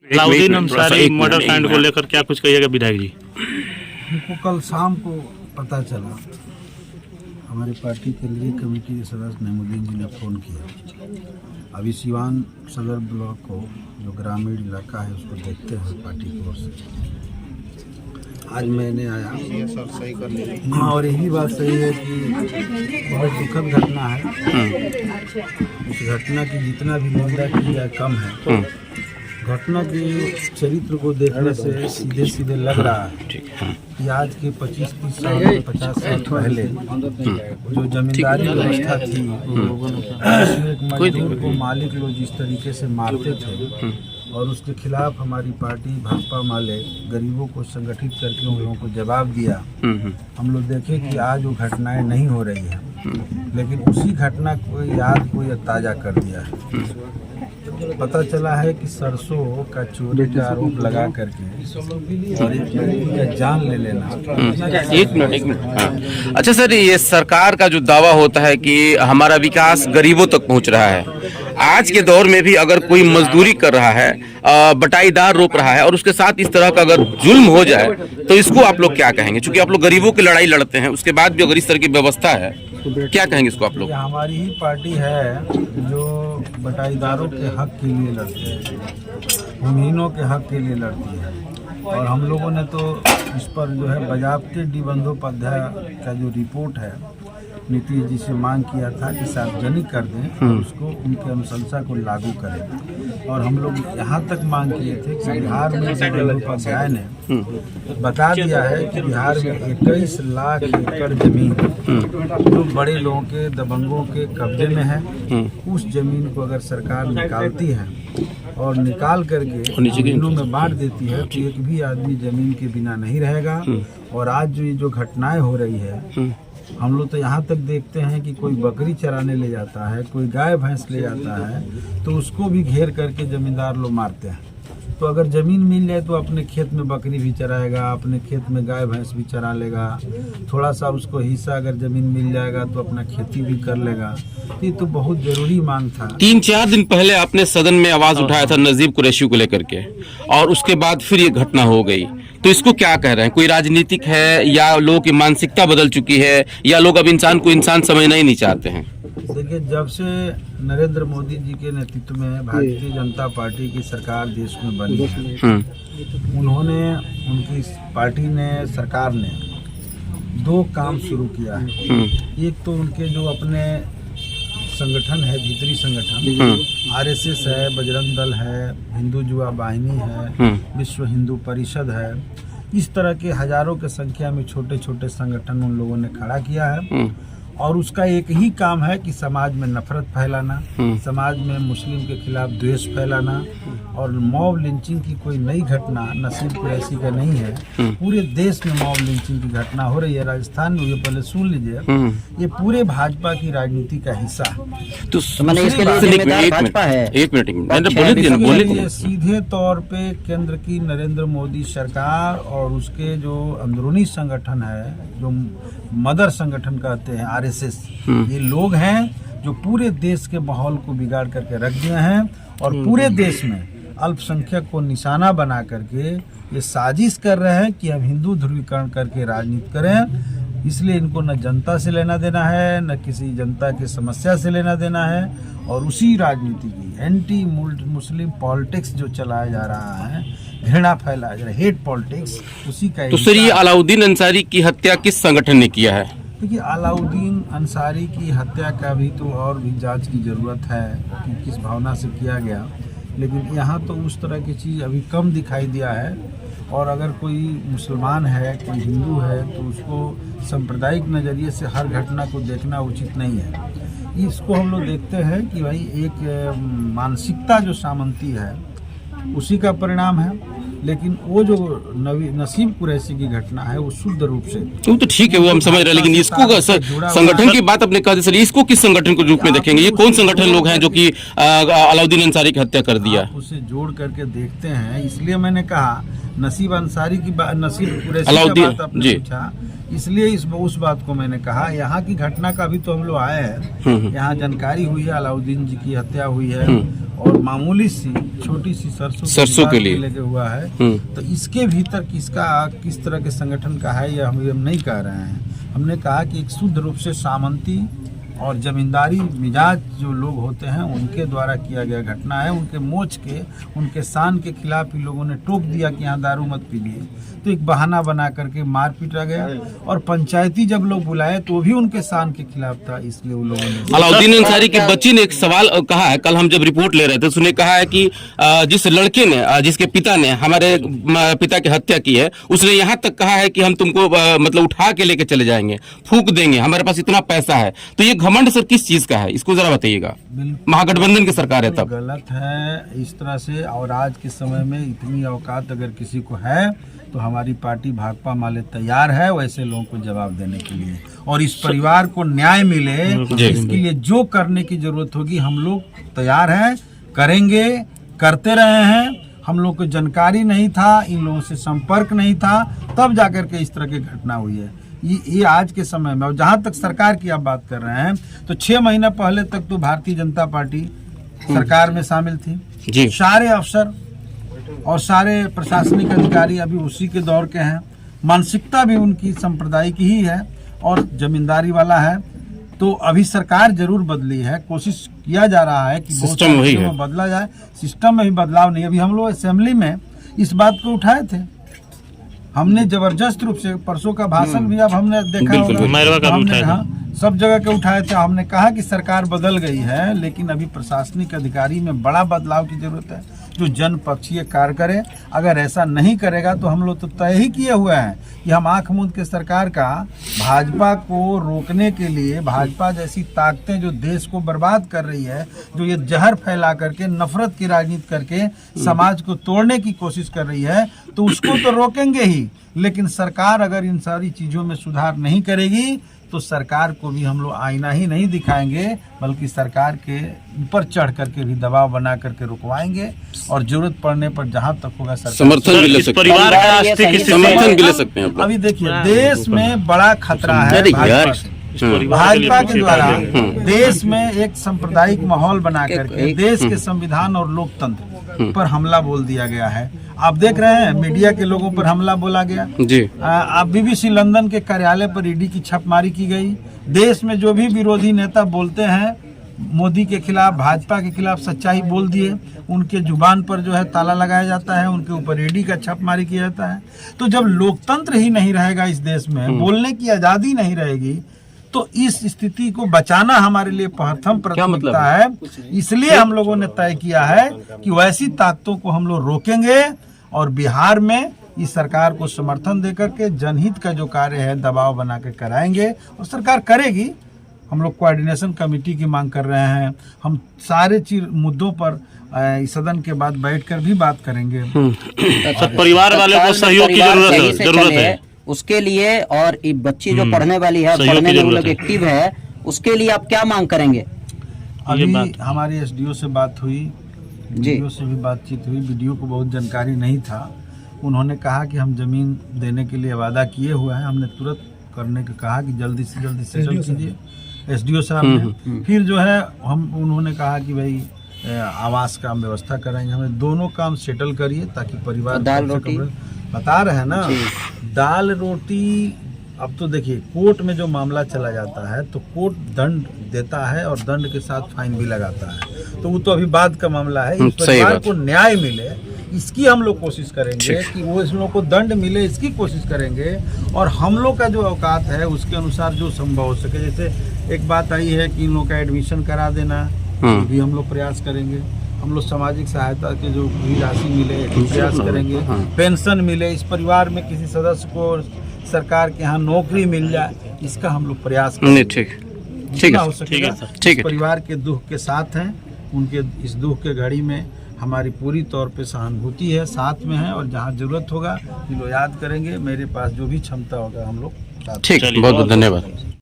Alauddin Ansari murder कांड को लेकर क्या कुछ कहिएगा विधायक जी? हमको कल शाम को पता चला, हमारी पार्टी के लिए कमेटी के सदस्य नईमुद्दीन जी ने फ़ोन किया। अभी सिवान सदर ब्लॉक को जो ग्रामीण इलाका है उसको देखते हैं पार्टी की ओर से। आज मैंने आया और यही बात सही है कि बहुत दुखद घटना है। इस घटना की जितना भी निंदा की जाए कम है। घटना के चरित्र को देखने से सीधे सीधे लग रहा है कि आज के 25-30 साल 50 साल पहले जो जमींदारी व्यवस्था थी, एक मजदूर को मालिक लोग जिस तरीके से मारते थे और उसके खिलाफ हमारी पार्टी भाजपा वाले गरीबों को संगठित करके उन लोगों को जवाब दिया। हम लोग देखें कि आज वो घटनाएं नहीं हो रही हैं, लेकिन उसी घटना को याद को ताज़ा कर दिया है। पता चला है कि सरसों का चोरी का आरोप लगा करके और एक लड़की का जान ले लेना। एक मिनट हाँ। अच्छा सर, ये सरकार का जो दावा होता है कि हमारा विकास गरीबों तक पहुंच रहा है, आज के दौर में भी अगर कोई मजदूरी कर रहा है, बटाईदार रोप रहा है और उसके साथ इस तरह का अगर जुल्म हो जाए तो इसको आप लोग क्या कहेंगे? क्योंकि आप लोग गरीबों की लड़ाई लड़ते हैं, उसके बाद भी अगर इस तरह की व्यवस्था है क्या कहेंगे इसको आप लोग? हमारी ही पार्टी है जो बटाईदारों के हक के लिए लड़ती है, भूमिहीनों के हक के लिए लड़ती है। और हम लोगों ने तो इस पर जो है बजाबते डी बंदोपाध्याय का जो रिपोर्ट है नीतीश जी से मांग किया था कि सार्वजनिक कर दें और उसको उनके अनुशंसा को लागू करें। और हम लोग यहाँ तक मांग किए थे कि बिहार में बंदोपाध्याय ने बता दिया है कि बिहार में 21 लाख एकड़ जमीन जो बड़े लोगों के दबंगों के कब्जे में है, उस जमीन को अगर सरकार निकालती है और निकाल करके जमीनों में बांट देती है तो एक भी आदमी जमीन के बिना नहीं रहेगा। और आज जो ये जो घटनाएं हो रही है, हम लोग तो यहाँ तक देखते हैं कि कोई बकरी चराने ले जाता है, कोई गाय भैंस ले जाता है तो उसको भी घेर करके जमींदार लोग मारते हैं। तो अगर ज़मीन मिल जाए तो अपने खेत में बकरी भी चराएगा, अपने खेत में गाय भैंस भी चरा लेगा, थोड़ा सा उसको हिस्सा अगर ज़मीन मिल जाएगा तो अपना खेती भी कर लेगा। ये तो बहुत ज़रूरी मांग था। 3-4 दिन पहले आपने सदन में आवाज़ उठाया था नजीब कुरैशी को लेकर के, और उसके बाद फिर ये घटना हो गई। तो इसको क्या कह रहे हैं? कोई राजनीतिक है या लोगों की मानसिकता बदल चुकी है या लोग अब इंसान को इंसान समझना ही नहीं चाहते हैं? देखिए, जब से नरेंद्र मोदी जी के नेतृत्व में भारतीय जनता पार्टी की सरकार देश में बनी है, उन्होंने उनकी पार्टी ने सरकार ने 2 काम शुरू किया है। एक तो उनके जो अपने संगठन है, भीतरी संगठन आरएसएस है, बजरंग दल है, हिंदू युवा वाहिनी है, विश्व हिंदू परिषद है, इस तरह के हजारों के संख्या में छोटे छोटे संगठन उन लोगों ने खड़ा किया है। और उसका एक ही काम है कि समाज में नफरत फैलाना, समाज में मुस्लिम के खिलाफ द्वेष फैलाना। और मॉब लिंचिंग की कोई नई घटना नसीब कुरैशी का नहीं है, पूरे देश में मॉब लिंचिंग की घटना हो रही है। राजस्थान में, ये पहले सुन लीजिए, ये पूरे भाजपा की राजनीति का हिस्सा है। तो सीधे तौर पे केंद्र की नरेंद्र मोदी सरकार और उसके जो अंदरूनी संगठन है, जो मदर संगठन कहते हैं आरएसएस, ये लोग हैं जो पूरे देश के माहौल को बिगाड़ करके रख दिए हैं और पूरे देश में अल्पसंख्यक को निशाना बना करके ये साजिश कर रहे हैं कि हम हिंदू ध्रुवीकरण करके राजनीति करें। इसलिए इनको न जनता से लेना देना है, न किसी जनता की समस्या से लेना देना है। और उसी राजनीति की एंटी मुस्लिम पॉलिटिक्स जो चलाया जा रहा है, घृणा फैलाया जा रहा है, हेट पॉलिटिक्स, उसी का। तो सर, ये अलाउद्दीन अंसारी की हत्या किस संगठन ने किया है? देखिए, अलाउद्दीन अंसारी की हत्या का भी तो और भी जांच की ज़रूरत है कि किस भावना से किया गया, लेकिन यहाँ तो उस तरह की चीज़ अभी कम दिखाई दिया है। और अगर कोई मुसलमान है, कोई हिंदू है, तो उसको सांप्रदायिक नज़रिए से हर घटना को देखना उचित नहीं है। इसको हम लोग देखते हैं कि भाई एक मानसिकता जो सामंती है उसी का परिणाम है। लेकिन वो जो नसीब कुरैशी की घटना है वो शुद्ध रूप से, तो ठीक है, वो हम समझ रहे हैं, लेकिन इसको संगठन की बात अपने कहा सर, इसको किस संगठन के रूप में देखेंगे? ये कौन संगठन लोग हैं जो कि अलाउद्दीन अंसारी की हत्या कर दिया? उसे जोड़ करके देखते हैं, इसलिए मैंने कहा नसीब अंसारी की नसीब कुरैशी की बात आपने पूछा इसलिए उस बात को मैंने कहा। यहाँ की घटना का भी तो हम लोग आए हैं, यहाँ जानकारी हुई है अलाउद्दीन जी की हत्या हुई है और मामूली सी छोटी सी सरसों के लिए लेके हुआ है। तो इसके भीतर किस तरह के संगठन का है यह हम नहीं कह रहे हैं। हमने कहा कि एक शुद्ध रूप से सामंती और जमींदारी मिजाज जो लोग होते हैं उनके द्वारा किया गया घटना है। उनके मोच के, उनके शान के खिलाफ ही लोगों ने टोक दिया कि यहाँ दारू मत पीजिए, तो एक बहाना बना करके मार पीटा गया। और पंचायती जब लोग बुलाए तो भी उनके शान के खिलाफ था, इसलिए वो लोगों ने। अलाउद्दीन अंसारी की बच्ची ने एक सवाल कहा है, कल हम जब रिपोर्ट ले रहे थे उसने कहा है कि जिस लड़के ने, जिसके पिता ने हमारे पिता की हत्या की है, उसने यहाँ तक कहा है कि हम तुमको मतलब उठा के लेके चले जाएंगे, फूंक देंगे, हमारे पास इतना पैसा है। तो ये घमंड सर किस चीज का है, इसको जरा बताइएगा। महागठबंधन की सरकार है तब। गलत है इस तरह से। और आज के समय में इतनी औकात अगर किसी को है तो हमारी पार्टी भाकपा माले तैयार है वैसे लोगों को जवाब देने के लिए। और इस परिवार को न्याय मिले इसके लिए जो करने की जरूरत होगी हम लोग तैयार हैं, करेंगे, करते रहे हैं। हम लोग को जानकारी नहीं था, इन लोगों से संपर्क नहीं था, तब जाकर के इस तरह की घटना हुई है। ये आज के समय में। और जहाँ तक सरकार की आप बात कर रहे हैं तो 6 महीना पहले तक तो भारतीय जनता पार्टी सरकार में शामिल थी जी। सारे अफसर और सारे प्रशासनिक अधिकारी अभी उसी के दौर के हैं। मानसिकता भी उनकी सांप्रदायिक ही है और जमींदारी वाला है। तो अभी सरकार जरूर बदली है, कोशिश किया जा रहा है कि सिस्टम में बदला जाए। सिस्टम में भी बदलाव नहीं। अभी हम लोग असेंबली में इस बात को उठाए थे, हमने जबरदस्त रूप से परसों का भाषण भी अब हमने देखा होगा, हमने सब जगह के उठाए थे। हमने कहा कि सरकार बदल गई है लेकिन अभी प्रशासनिक अधिकारी में बड़ा बदलाव की जरूरत है जो जनपक्षीय कार्य करे। अगर ऐसा नहीं करेगा तो हम लोग तो तय ही किए हुए हैं कि हम आंख मूंद के सरकार का भाजपा को रोकने के लिए, भाजपा जैसी ताकतें जो देश को बर्बाद कर रही है, जो ये जहर फैला करके नफरत की राजनीति करके समाज को तोड़ने की कोशिश कर रही है, तो उसको तो रोकेंगे ही। लेकिन सरकार अगर इन सारी चीज़ों में सुधार नहीं करेगी तो सरकार को भी हम लोग आईना ही नहीं दिखाएंगे बल्कि सरकार के ऊपर चढ़ करके भी दबाव बना करके रुकवाएंगे। और जरूरत पड़ने पर जहां तक होगा समर्थन भी ले सकते हैं। अभी देखिए देश में बड़ा खतरा है भाजपा के द्वारा देश में एक सांप्रदायिक माहौल बना करके देश के संविधान और लोकतंत्र पर हमला बोल दिया गया है। आप देख रहे हैं मीडिया के लोगों पर हमला बोला गया जी। आप BBC लंदन के कार्यालय पर ईडी की छापेमारी की गई। देश में जो भी विरोधी नेता बोलते हैं मोदी के खिलाफ, भाजपा के खिलाफ, सच्चाई बोल दिए, उनके जुबान पर जो है ताला लगाया जाता है, उनके ऊपर ईडी का छापेमारी किया जाता है। तो जब लोकतंत्र ही नहीं रहेगा इस देश में, बोलने की आज़ादी नहीं रहेगी, तो इस स्थिति को बचाना हमारे लिए प्रथम प्राथमिकता है। इसलिए हम लोगों ने तय किया है कि वैसी ताकतों को हम लोग रोकेंगे और बिहार में इस सरकार को समर्थन देकर के जनहित का जो कार्य है दबाव बना के कराएंगे और सरकार करेगी। हम लोग कोऑर्डिनेशन कमेटी की मांग कर रहे हैं। हम सारे मुद्दों पर सदन के बाद बैठकर भी बात करेंगे। परिवार वालों को सहयोग की जरूरत है उसके लिए। और बच्ची जो पढ़ने वाली है, पढ़ने में वो लोग एक्टिव है, उसके लिए आप क्या मांग करेंगे? अभी हमारी SDO से बात हुई, BDO से भी बातचीत हुई। BDO को बहुत जानकारी नहीं था। उन्होंने कहा कि हम जमीन देने के लिए वादा किए हुए हैं। हमने तुरंत करने को कहा कि जल्दी से जल्दी सेटल कीजिए SDO साहब ने। फिर जो है उन्होंने कहा कि भाई आवास का हम व्यवस्था कराएंगे। हमें दोनों काम सेटल करिए ताकि परिवार दाल रोटी बता रहे हैं ना, दाल रोटी। अब तो देखिए कोर्ट में जो मामला चला जाता है तो कोर्ट दंड देता है और दंड के साथ फाइन भी लगाता है, तो वो तो अभी बाद का मामला है। इस परिवार को न्याय मिले इसकी हम लोग कोशिश करेंगे कि वो इस लोग को दंड मिले, इसकी कोशिश करेंगे। और हम लोग का जो औकात है उसके अनुसार जो संभव हो सके। जैसे एक बात आई है कि इन लोग का एडमिशन करा देना, भी हम लोग प्रयास करेंगे। हम लोग सामाजिक सहायता के जो भी राशि मिले प्रयास करेंगे। पेंशन मिले, इस परिवार में किसी सदस्य को सरकार के यहाँ नौकरी मिल जाए, इसका हम लोग प्रयास करेंगे। ठीक हो सकेगा। ठीक है। परिवार के दुख के साथ हैं, उनके इस दुख के घड़ी में हमारी पूरी तौर पे सहानुभूति है, साथ में है। और जहाँ जरूरत होगा ये लोग याद करेंगे। मेरे पास जो भी क्षमता होगा हम लोग। ठीक, बहुत बहुत धन्यवाद।